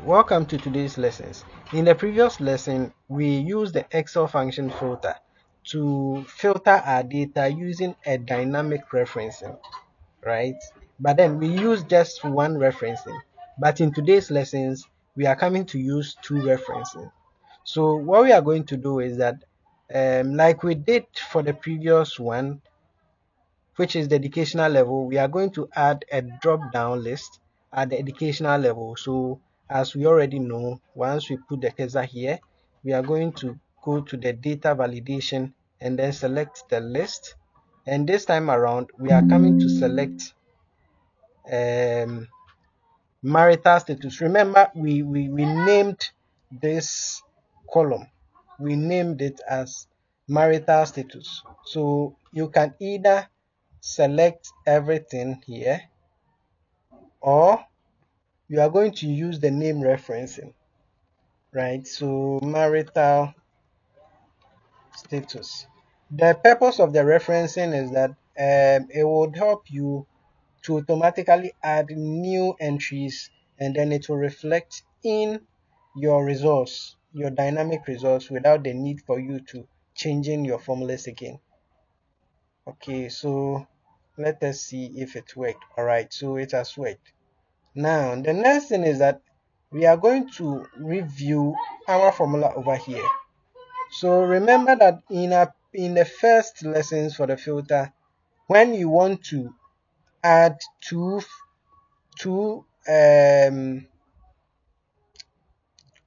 Welcome to today's lessons. In the previous lesson, we used the Excel function filter to filter our data using a dynamic referencing, right? But then we use just one referencing. But in today's lessons, we are coming to use two referencing. So what we are going to do is that, like we did for the previous one, which is the educational level, we are going to add a drop down list at the educational level. So as we already know, once we put the cursor here, we are going to go to the data validation and then select the list. And this time around, we are coming to select marital status. Remember, we named this column. We named it as marital status. So you can either select everything here, or you are going to use the name referencing, right? So marital status. The purpose of the referencing is that it would help you to automatically add new entries, and then it will reflect in your results, your dynamic results, without the need for you to changing your formulas again. Okay, so let us see if it worked. All right, so it has worked. Now the next thing is that we are going to review our formula over here. So remember that in the first lessons for the filter, when you want to add two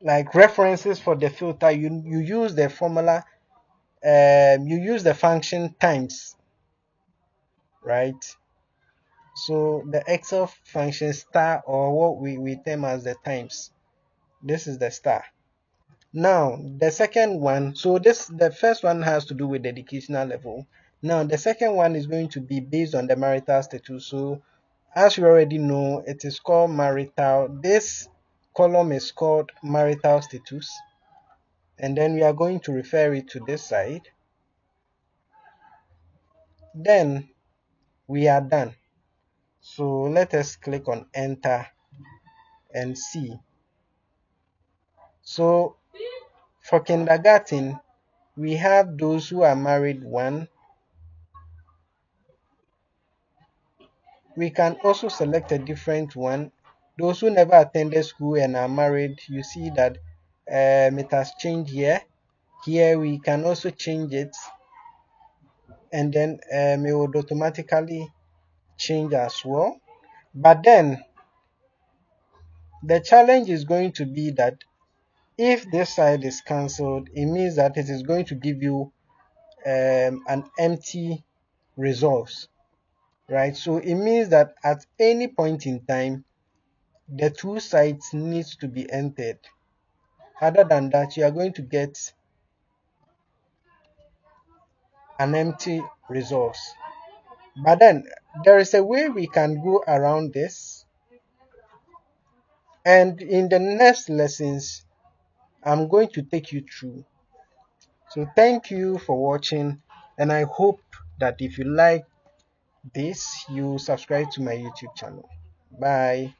like references for the filter, you use the formula, you use the function times, right? So the Excel function star, or what we term as the times, this is the star. Now the second one, so the first one has to do with the educational level. Now the second one is going to be based on the marital status. So as you already know, it is called marital. This column is called marital status, and then we are going to refer it to this side. Then we are done. So let us click on enter and see. So for kindergarten, we have those who are married, one. We can also select a different one. Those who never attended school and are married, you see that it has changed here. Here we can also change it, and then it would automatically change as well. But then the challenge is going to be that if this side is cancelled, it means that it is going to give you an empty results, right? So it means that at any point in time, the two sides needs to be entered. Other than that, you are going to get an empty results. But then there is a way we can go around this, and in the next lessons I'm going to take you through. So thank you for watching, and I hope that if you like this, you subscribe to my YouTube channel. Bye.